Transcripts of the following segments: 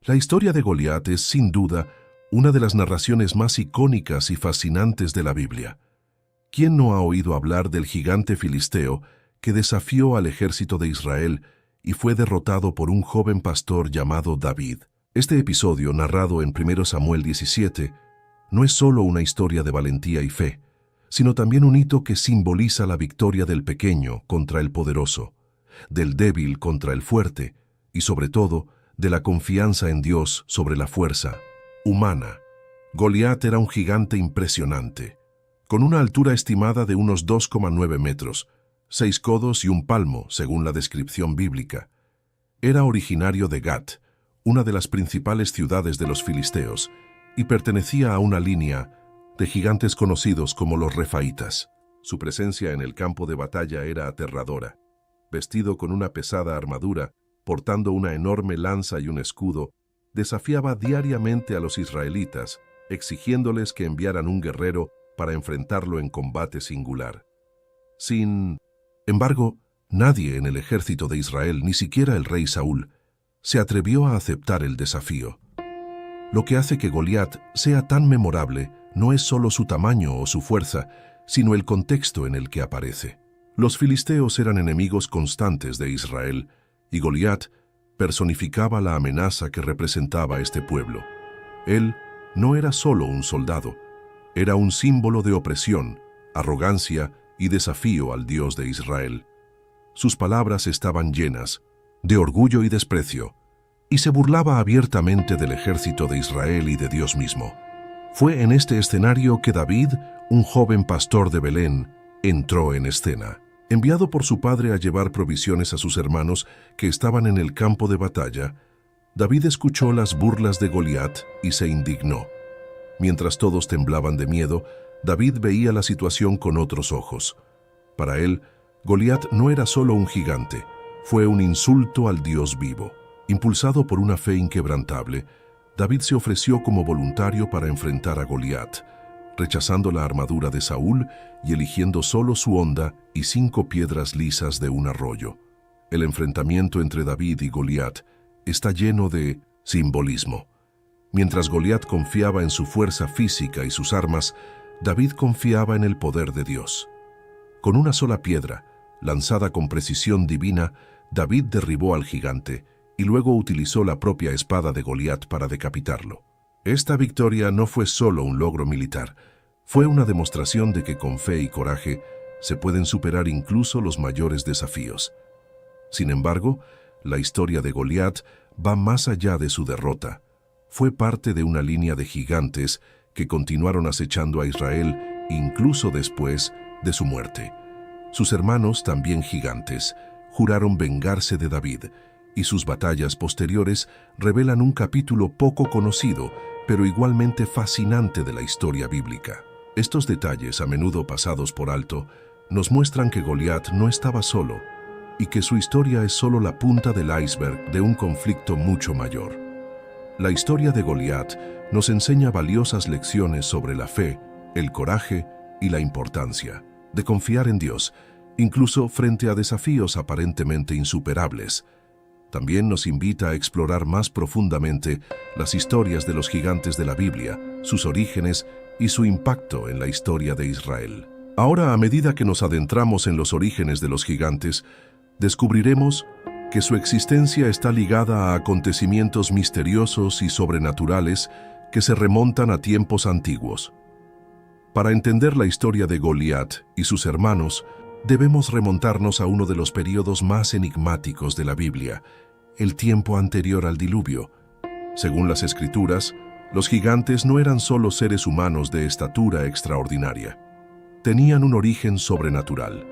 La historia de Goliat es, sin duda, una de las narraciones más icónicas y fascinantes de la Biblia. ¿Quién no ha oído hablar del gigante filisteo que desafió al ejército de Israel y fue derrotado por un joven pastor llamado David? Este episodio, narrado en 1 Samuel 17, no es solo una historia de valentía y fe, sino también un hito que simboliza la victoria del pequeño contra el poderoso, del débil contra el fuerte y, sobre todo, de la confianza en Dios sobre la fuerza humana. Goliat era un gigante impresionante, con una altura estimada de unos 2,9 metros, 6 codos y un palmo, según la descripción bíblica. Era originario de Gat, una de las principales ciudades de los filisteos, y pertenecía a una línea de gigantes conocidos como los refaítas. Su presencia en el campo de batalla era aterradora. Vestido con una pesada armadura, portando una enorme lanza y un escudo, desafiaba diariamente a los israelitas, exigiéndoles que enviaran un guerrero para enfrentarlo en combate singular. Sin embargo, nadie en el ejército de Israel, ni siquiera el rey Saúl, se atrevió a aceptar el desafío. Lo que hace que Goliat sea tan memorable no es solo su tamaño o su fuerza, sino el contexto en el que aparece. Los filisteos eran enemigos constantes de Israel, y Goliat personificaba la amenaza que representaba este pueblo. Él no era solo un soldado, era un símbolo de opresión, arrogancia y desafío al Dios de Israel. Sus palabras estaban llenas de orgullo y desprecio, y se burlaba abiertamente del ejército de Israel y de Dios mismo. Fue en este escenario que David, un joven pastor de Belén, entró en escena. Enviado por su padre a llevar provisiones a sus hermanos que estaban en el campo de batalla, David escuchó las burlas de Goliat y se indignó. Mientras todos temblaban de miedo, David veía la situación con otros ojos. Para él, Goliat no era solo un gigante, fue un insulto al Dios vivo. Impulsado por una fe inquebrantable, David se ofreció como voluntario para enfrentar a Goliat, rechazando la armadura de Saúl y eligiendo solo su honda y 5 piedras lisas de un arroyo. El enfrentamiento entre David y Goliat está lleno de simbolismo. Mientras Goliat confiaba en su fuerza física y sus armas, David confiaba en el poder de Dios. Con una sola piedra, lanzada con precisión divina, David derribó al gigante y luego utilizó la propia espada de Goliat para decapitarlo. Esta victoria no fue solo un logro militar, fue una demostración de que con fe y coraje se pueden superar incluso los mayores desafíos. Sin embargo, la historia de Goliat va más allá de su derrota. Fue parte de una línea de gigantes que continuaron acechando a Israel incluso después de su muerte. Sus hermanos, también gigantes, juraron vengarse de David, y sus batallas posteriores revelan un capítulo poco conocido, pero igualmente fascinante de la historia bíblica. Estos detalles, a menudo pasados por alto, nos muestran que Goliat no estaba solo, y que su historia es solo la punta del iceberg de un conflicto mucho mayor. La historia de Goliat nos enseña valiosas lecciones sobre la fe, el coraje y la importancia de confiar en Dios, incluso frente a desafíos aparentemente insuperables. También nos invita a explorar más profundamente las historias de los gigantes de la Biblia, sus orígenes y su impacto en la historia de Israel. Ahora, a medida que nos adentramos en los orígenes de los gigantes, descubriremos que su existencia está ligada a acontecimientos misteriosos y sobrenaturales que se remontan a tiempos antiguos. Para entender la historia de Goliat y sus hermanos, debemos remontarnos a uno de los periodos más enigmáticos de la Biblia, el tiempo anterior al diluvio. Según las Escrituras, los gigantes no eran solo seres humanos de estatura extraordinaria. Tenían un origen sobrenatural.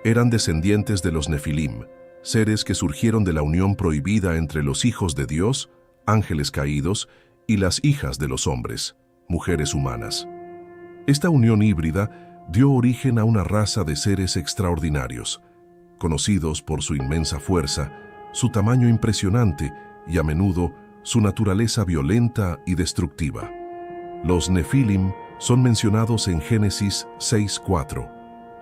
Eran descendientes de los Nefilim, seres que surgieron de la unión prohibida entre los hijos de Dios, ángeles caídos, y las hijas de los hombres, mujeres humanas. Esta unión híbrida dio origen a una raza de seres extraordinarios, conocidos por su inmensa fuerza, su tamaño impresionante y a menudo su naturaleza violenta y destructiva. Los Nefilim son mencionados en Génesis 6:4,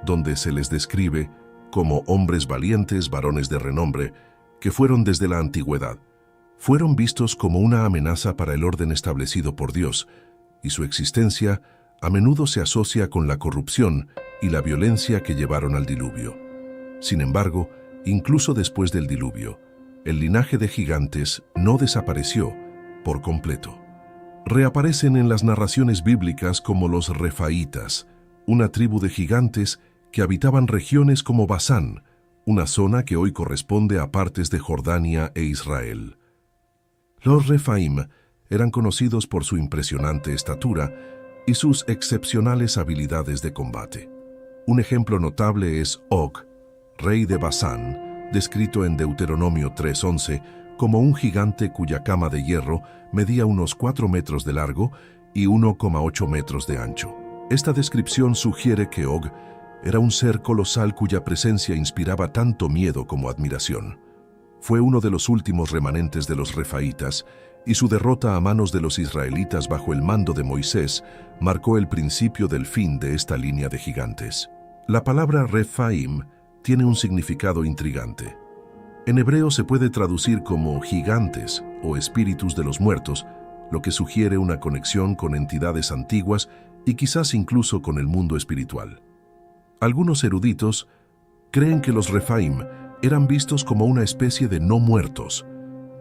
donde se les describe como hombres valientes, varones de renombre, que fueron desde la antigüedad, fueron vistos como una amenaza para el orden establecido por Dios, y su existencia a menudo se asocia con la corrupción y la violencia que llevaron al diluvio. Sin embargo, incluso después del diluvio, el linaje de gigantes no desapareció por completo. Reaparecen en las narraciones bíblicas como los refaítas, una tribu de gigantes que habitaban regiones como Basán, una zona que hoy corresponde a partes de Jordania e Israel. Los refaim eran conocidos por su impresionante estatura y sus excepcionales habilidades de combate. Un ejemplo notable es Og, rey de Basán, descrito en Deuteronomio 3:11 como un gigante cuya cama de hierro medía unos 4 metros de largo y 1,8 metros de ancho. Esta descripción sugiere que Og era un ser colosal cuya presencia inspiraba tanto miedo como admiración. Fue uno de los últimos remanentes de los refaítas, y su derrota a manos de los israelitas bajo el mando de Moisés marcó el principio del fin de esta línea de gigantes. La palabra Refaim tiene un significado intrigante. En hebreo se puede traducir como gigantes o espíritus de los muertos, lo que sugiere una conexión con entidades antiguas y quizás incluso con el mundo espiritual. Algunos eruditos creen que los Refaim eran vistos como una especie de no muertos,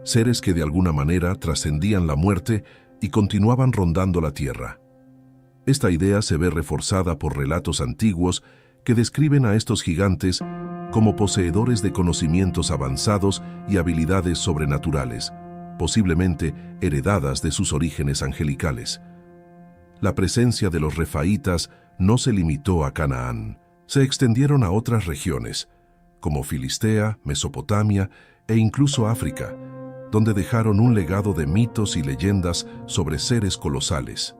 seres que de alguna manera trascendían la muerte y continuaban rondando la tierra. Esta idea se ve reforzada por relatos antiguos que describen a estos gigantes como poseedores de conocimientos avanzados y habilidades sobrenaturales, posiblemente heredadas de sus orígenes angelicales. La presencia de los refaítas no se limitó a Canaán, se extendieron a otras regiones, como Filistea, Mesopotamia e incluso África, donde dejaron un legado de mitos y leyendas sobre seres colosales.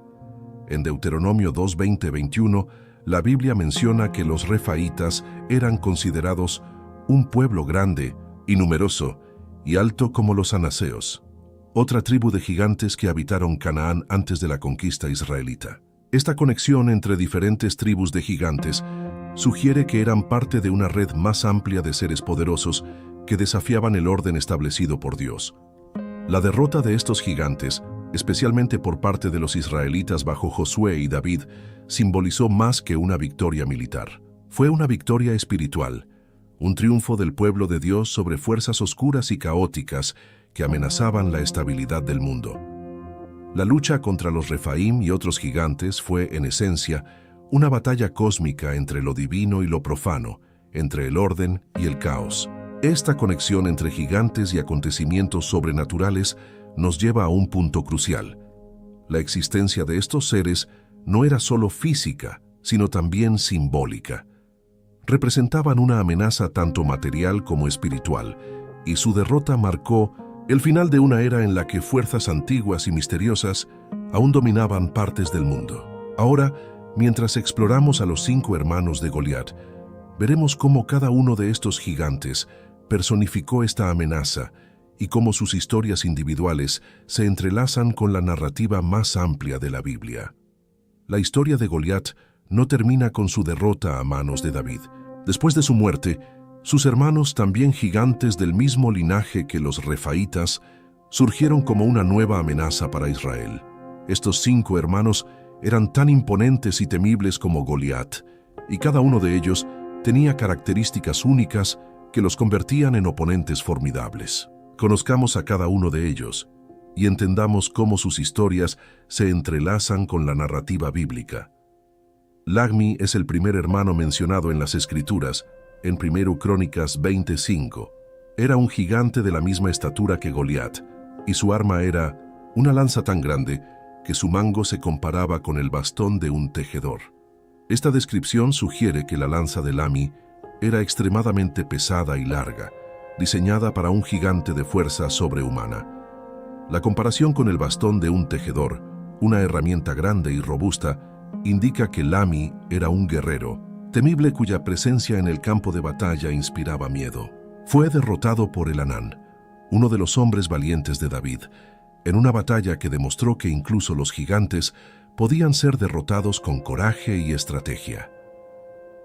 En Deuteronomio 2:20-21, la Biblia menciona que los refaítas eran considerados un pueblo grande y numeroso y alto como los anaseos, otra tribu de gigantes que habitaron Canaán antes de la conquista israelita. Esta conexión entre diferentes tribus de gigantes sugiere que eran parte de una red más amplia de seres poderosos que desafiaban el orden establecido por Dios. La derrota de estos gigantes, especialmente por parte de los israelitas bajo Josué y David, simbolizó más que una victoria militar. Fue una victoria espiritual, un triunfo del pueblo de Dios sobre fuerzas oscuras y caóticas que amenazaban la estabilidad del mundo. La lucha contra los Refaim y otros gigantes fue, en esencia, una batalla cósmica entre lo divino y lo profano, entre el orden y el caos. Esta conexión entre gigantes y acontecimientos sobrenaturales nos lleva a un punto crucial. La existencia de estos seres no era solo física, sino también simbólica. Representaban una amenaza tanto material como espiritual, y su derrota marcó el final de una era en la que fuerzas antiguas y misteriosas aún dominaban partes del mundo. Ahora, mientras exploramos a los 5 hermanos de Goliat, veremos cómo cada uno de estos gigantes personificó esta amenaza y cómo sus historias individuales se entrelazan con la narrativa más amplia de la Biblia. La historia de Goliat no termina con su derrota a manos de David. Después de su muerte, sus hermanos, también gigantes del mismo linaje que los refaítas, surgieron como una nueva amenaza para Israel. Estos 5 hermanos eran tan imponentes y temibles como Goliat, y cada uno de ellos tenía características únicas que los convertían en oponentes formidables. Conozcamos a cada uno de ellos y entendamos cómo sus historias se entrelazan con la narrativa bíblica. Lahmi es el primer hermano mencionado en las Escrituras, en 1 Crónicas 20:5. Era un gigante de la misma estatura que Goliat, y su arma era una lanza tan grande que su mango se comparaba con el bastón de un tejedor. Esta descripción sugiere que la lanza de Lahmi era extremadamente pesada y larga, diseñada para un gigante de fuerza sobrehumana. La comparación con el bastón de un tejedor, una herramienta grande y robusta, indica que Lahmi era un guerrero, temible cuya presencia en el campo de batalla inspiraba miedo. Fue derrotado por Elhanán, uno de los hombres valientes de David, en una batalla que demostró que incluso los gigantes podían ser derrotados con coraje y estrategia.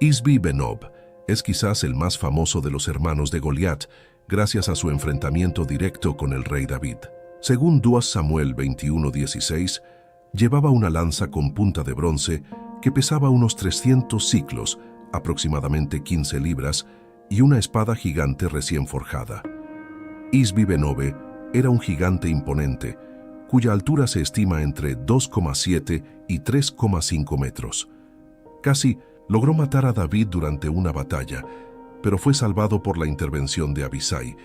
Isbi Benob es quizás el más famoso de los hermanos de Goliat gracias a su enfrentamiento directo con el rey David. Según 2 Samuel 21:16, llevaba una lanza con punta de bronce que pesaba unos 300 siclos, aproximadamente 15 libras, y una espada gigante recién forjada. Isbi-Benob era un gigante imponente, cuya altura se estima entre 2,7 y 3,5 metros. Casi logró matar a David durante una batalla, pero fue salvado por la intervención de Abisai,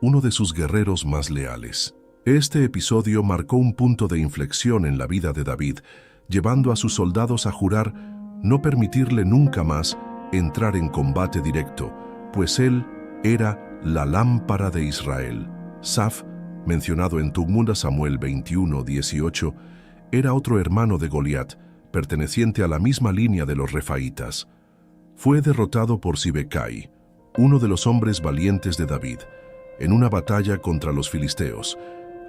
uno de sus guerreros más leales. Este episodio marcó un punto de inflexión en la vida de David, llevando a sus soldados a jurar no permitirle nunca más entrar en combate directo, pues él era la lámpara de Israel. Saf, mencionado en 2 Samuel 21:18, era otro hermano de Goliat, perteneciente a la misma línea de los refaítas. Fue derrotado por Sibecai, uno de los hombres valientes de David, en una batalla contra los filisteos.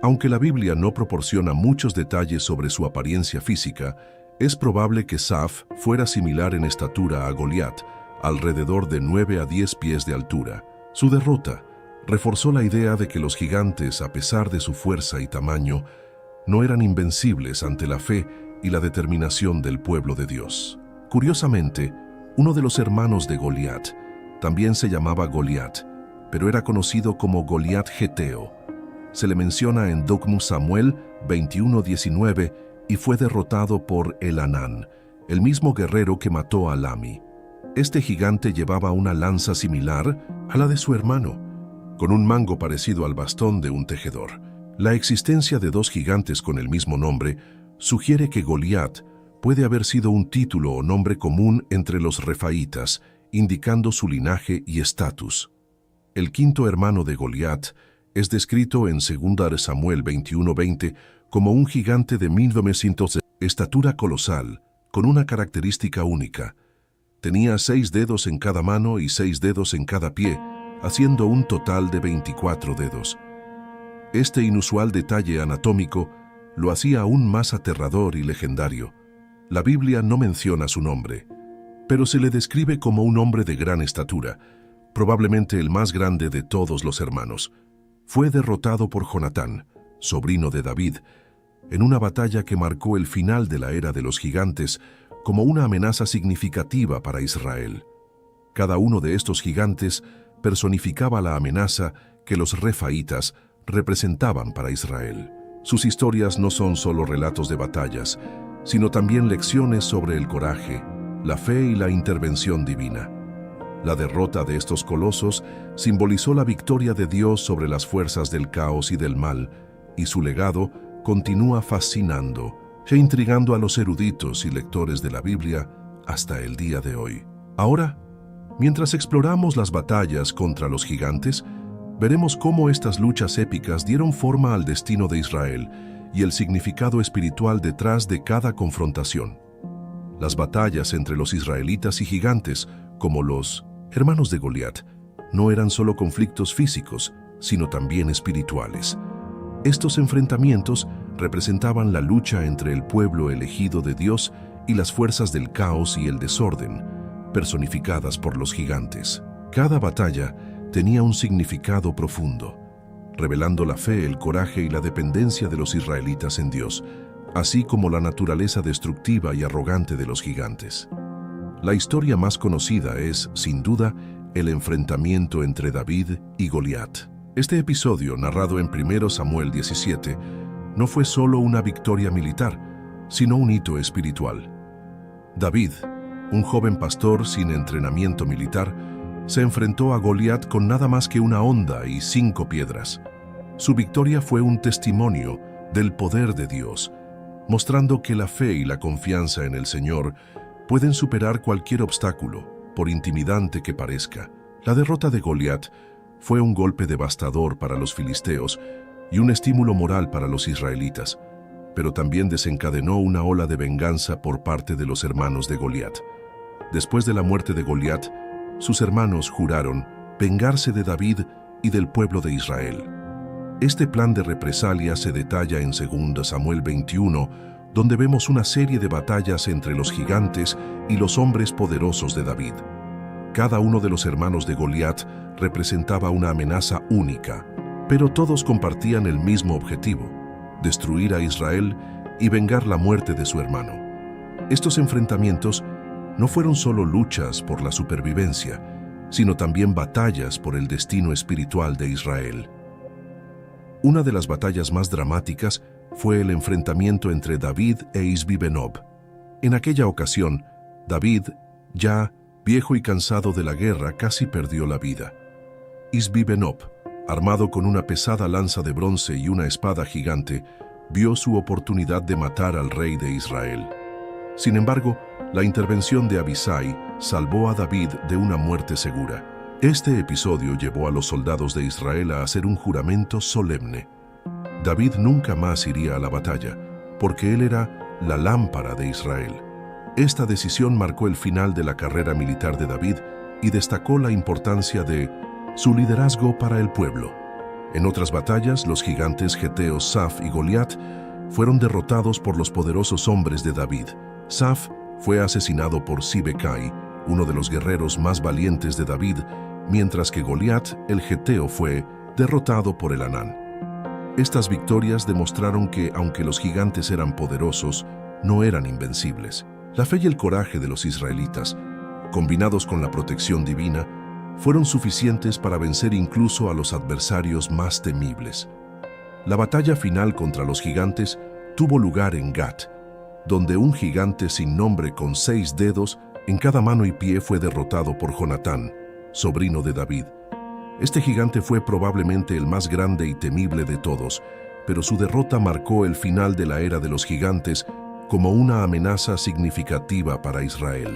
Aunque la Biblia no proporciona muchos detalles sobre su apariencia física, es probable que Saf fuera similar en estatura a Goliat, alrededor de 9 a 10 pies de altura. Su derrota reforzó la idea de que los gigantes, a pesar de su fuerza y tamaño, no eran invencibles ante la fe y la determinación del pueblo de Dios. Curiosamente, uno de los hermanos de Goliat también se llamaba Goliat, pero era conocido como Goliat Geteo. Se le menciona en 2 Samuel 21:19 y fue derrotado por Elhanán, el mismo guerrero que mató a Lami. Este gigante llevaba una lanza similar a la de su hermano, con un mango parecido al bastón de un tejedor. La existencia de dos gigantes con el mismo nombre sugiere que Goliat puede haber sido un título o nombre común entre los refaítas, indicando su linaje y estatus. El quinto hermano de Goliat es descrito en 2 Samuel 21:20 como un gigante de 1,900 de estatura colosal, con una característica única. Tenía 6 dedos en cada mano y 6 dedos en cada pie, haciendo un total de 24 dedos. Este inusual detalle anatómico lo hacía aún más aterrador y legendario. La Biblia no menciona su nombre, pero se le describe como un hombre de gran estatura, probablemente el más grande de todos los hermanos. Fue derrotado por Jonatán, sobrino de David, en una batalla que marcó el final de la era de los gigantes como una amenaza significativa para Israel. Cada uno de estos gigantes personificaba la amenaza que los refaítas representaban para Israel. Sus historias no son solo relatos de batallas, sino también lecciones sobre el coraje, la fe y la intervención divina. La derrota de estos colosos simbolizó la victoria de Dios sobre las fuerzas del caos y del mal, y su legado continúa fascinando e intrigando a los eruditos y lectores de la Biblia hasta el día de hoy. Ahora, mientras exploramos las batallas contra los gigantes, veremos cómo estas luchas épicas dieron forma al destino de Israel y el significado espiritual detrás de cada confrontación. Las batallas entre los israelitas y gigantes, como los hermanos de Goliat, no eran solo conflictos físicos, sino también espirituales. Estos enfrentamientos representaban la lucha entre el pueblo elegido de Dios y las fuerzas del caos y el desorden, personificadas por los gigantes. Cada batalla tenía un significado profundo, revelando la fe, el coraje y la dependencia de los israelitas en Dios, así como la naturaleza destructiva y arrogante de los gigantes. La historia más conocida es, sin duda, el enfrentamiento entre David y Goliat. Este episodio, narrado en 1 Samuel 17, no fue solo una victoria militar, sino un hito espiritual. David, un joven pastor sin entrenamiento militar, se enfrentó a Goliat con nada más que una honda y 5 piedras. Su victoria fue un testimonio del poder de Dios, mostrando que la fe y la confianza en el Señor pueden superar cualquier obstáculo, por intimidante que parezca. La derrota de Goliat fue un golpe devastador para los filisteos y un estímulo moral para los israelitas, pero también desencadenó una ola de venganza por parte de los hermanos de Goliat. Después de la muerte de Goliat, sus hermanos juraron vengarse de David y del pueblo de Israel. Este plan de represalia se detalla en 2 Samuel 21, donde vemos una serie de batallas entre los gigantes y los hombres poderosos de David. Cada uno de los hermanos de Goliat representaba una amenaza única, pero todos compartían el mismo objetivo: destruir a Israel y vengar la muerte de su hermano. Estos enfrentamientos no fueron solo luchas por la supervivencia, sino también batallas por el destino espiritual de Israel. Una de las batallas más dramáticas fue el enfrentamiento entre David e Isbi-Benob. En aquella ocasión, David, ya viejo y cansado de la guerra, casi perdió la vida. Isbi-Benob, armado con una pesada lanza de bronce y una espada gigante, vio su oportunidad de matar al rey de Israel. Sin embargo, la intervención de Abisai salvó a David de una muerte segura. Este episodio llevó a los soldados de Israel a hacer un juramento solemne. David nunca más iría a la batalla, porque él era la lámpara de Israel. Esta decisión marcó el final de la carrera militar de David y destacó la importancia de su liderazgo para el pueblo. En otras batallas, los gigantes geteos Saf y Goliat fueron derrotados por los poderosos hombres de David. Saf fue asesinado por Sibekai, uno de los guerreros más valientes de David, mientras que Goliat, el geteo, fue derrotado por el Anán. Estas victorias demostraron que, aunque los gigantes eran poderosos, no eran invencibles. La fe y el coraje de los israelitas, combinados con la protección divina, fueron suficientes para vencer incluso a los adversarios más temibles. La batalla final contra los gigantes tuvo lugar en Gat, donde un gigante sin nombre con 6 dedos en cada mano y pie fue derrotado por Jonatán, sobrino de David. Este gigante fue probablemente el más grande y temible de todos, pero su derrota marcó el final de la era de los gigantes como una amenaza significativa para Israel.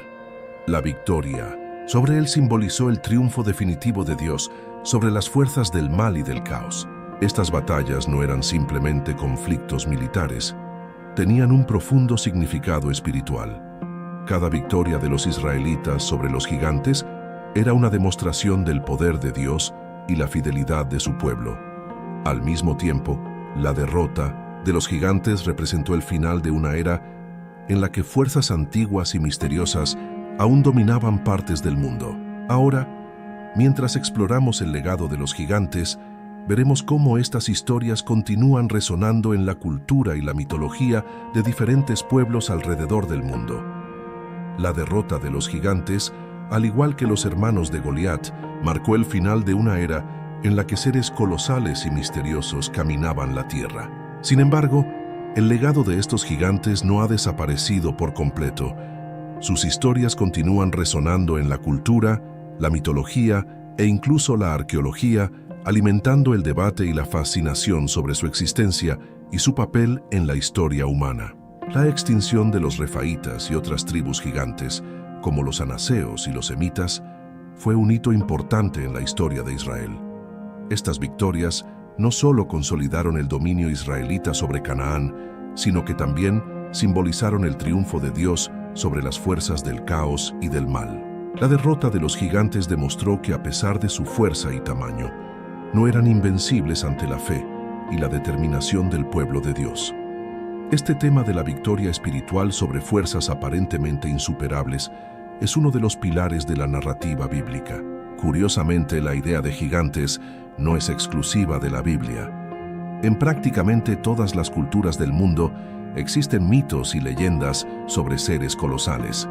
La victoria sobre él simbolizó el triunfo definitivo de Dios sobre las fuerzas del mal y del caos. Estas batallas no eran simplemente conflictos militares, tenían un profundo significado espiritual. Cada victoria de los israelitas sobre los gigantes era una demostración del poder de Dios y la fidelidad de su pueblo. Al mismo tiempo, la derrota de los gigantes representó el final de una era en la que fuerzas antiguas y misteriosas aún dominaban partes del mundo. Ahora, mientras exploramos el legado de los gigantes, veremos cómo estas historias continúan resonando en la cultura y la mitología de diferentes pueblos alrededor del mundo. La derrota de los gigantes, al igual que los hermanos de Goliat, marcó el final de una era en la que seres colosales y misteriosos caminaban la tierra. Sin embargo, el legado de estos gigantes no ha desaparecido por completo. Sus historias continúan resonando en la cultura, la mitología e incluso la arqueología, alimentando el debate y la fascinación sobre su existencia y su papel en la historia humana. La extinción de los refaítas y otras tribus gigantes, como los anaseos y los semitas, fue un hito importante en la historia de Israel. Estas victorias no solo consolidaron el dominio israelita sobre Canaán, sino que también simbolizaron el triunfo de Dios sobre las fuerzas del caos y del mal. La derrota de los gigantes demostró que, a pesar de su fuerza y tamaño, no eran invencibles ante la fe y la determinación del pueblo de Dios. Este tema de la victoria espiritual sobre fuerzas aparentemente insuperables es uno de los pilares de la narrativa bíblica. Curiosamente, la idea de gigantes no es exclusiva de la Biblia. En prácticamente todas las culturas del mundo existen mitos y leyendas sobre seres colosales.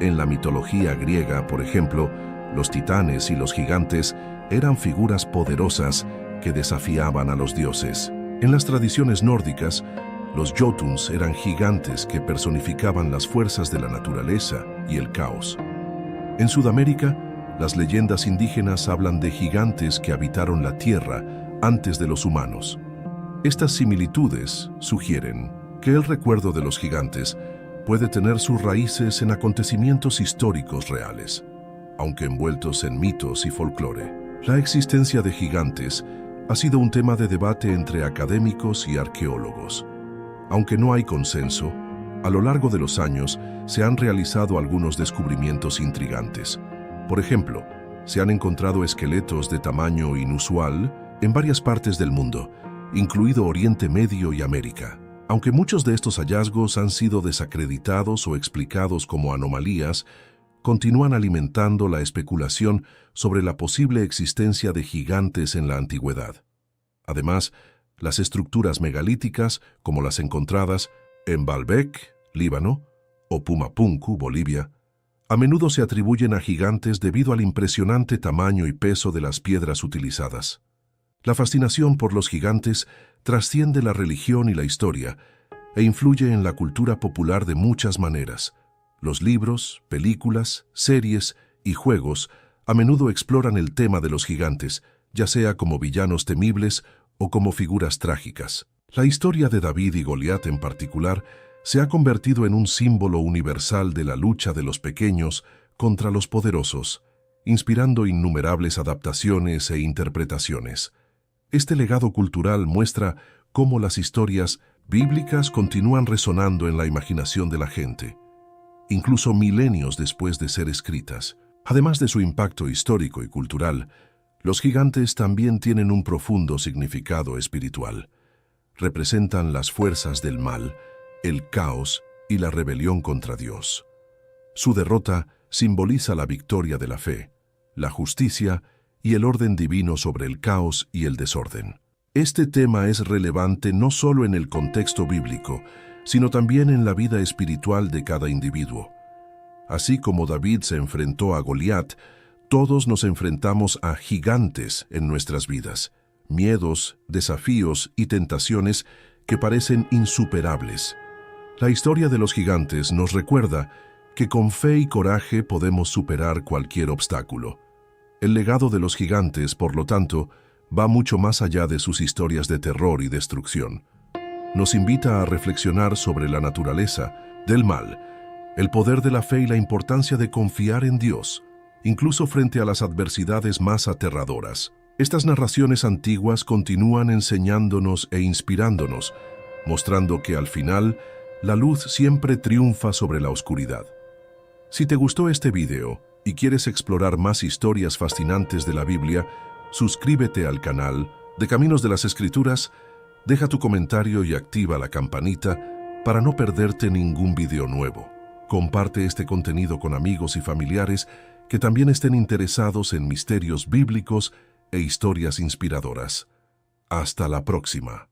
En la mitología griega, por ejemplo, los titanes y los gigantes eran figuras poderosas que desafiaban a los dioses. En las tradiciones nórdicas, los Jotuns eran gigantes que personificaban las fuerzas de la naturaleza y el caos. En Sudamérica, las leyendas indígenas hablan de gigantes que habitaron la tierra antes de los humanos. Estas similitudes sugieren que el recuerdo de los gigantes puede tener sus raíces en acontecimientos históricos reales, aunque envueltos en mitos y folclore. La existencia de gigantes ha sido un tema de debate entre académicos y arqueólogos. Aunque no hay consenso, a lo largo de los años se han realizado algunos descubrimientos intrigantes. Por ejemplo, se han encontrado esqueletos de tamaño inusual en varias partes del mundo, incluido Oriente Medio y América. Aunque muchos de estos hallazgos han sido desacreditados o explicados como anomalías, continúan alimentando la especulación sobre la posible existencia de gigantes en la antigüedad. Además, las estructuras megalíticas, como las encontradas en Baalbek, Líbano, o Pumapunku, Bolivia, a menudo se atribuyen a gigantes debido al impresionante tamaño y peso de las piedras utilizadas. La fascinación por los gigantes trasciende la religión y la historia e influye en la cultura popular de muchas maneras. Los libros, películas, series y juegos a menudo exploran el tema de los gigantes, ya sea como villanos temibles o como figuras trágicas. La historia de David y Goliat en particular se ha convertido en un símbolo universal de la lucha de los pequeños contra los poderosos, inspirando innumerables adaptaciones e interpretaciones. Este legado cultural muestra cómo las historias bíblicas continúan resonando en la imaginación de la gente, incluso milenios después de ser escritas. Además de su impacto histórico y cultural, los gigantes también tienen un profundo significado espiritual. Representan las fuerzas del mal, el caos y la rebelión contra Dios. Su derrota simboliza la victoria de la fe, la justicia y el orden divino sobre el caos y el desorden. Este tema es relevante no solo en el contexto bíblico, sino también en la vida espiritual de cada individuo. Así como David se enfrentó a Goliat, todos nos enfrentamos a gigantes en nuestras vidas, miedos, desafíos y tentaciones que parecen insuperables. La historia de los gigantes nos recuerda que con fe y coraje podemos superar cualquier obstáculo. El legado de los gigantes, por lo tanto, va mucho más allá de sus historias de terror y destrucción. Nos invita a reflexionar sobre la naturaleza del mal, el poder de la fe y la importancia de confiar en Dios, incluso frente a las adversidades más aterradoras. Estas narraciones antiguas continúan enseñándonos e inspirándonos, mostrando que al final, la luz siempre triunfa sobre la oscuridad. Si te gustó este video y quieres explorar más historias fascinantes de la Biblia, suscríbete al canal de Caminos de las Escrituras, deja tu comentario y activa la campanita para no perderte ningún video nuevo. Comparte este contenido con amigos y familiares que también estén interesados en misterios bíblicos e historias inspiradoras. Hasta la próxima.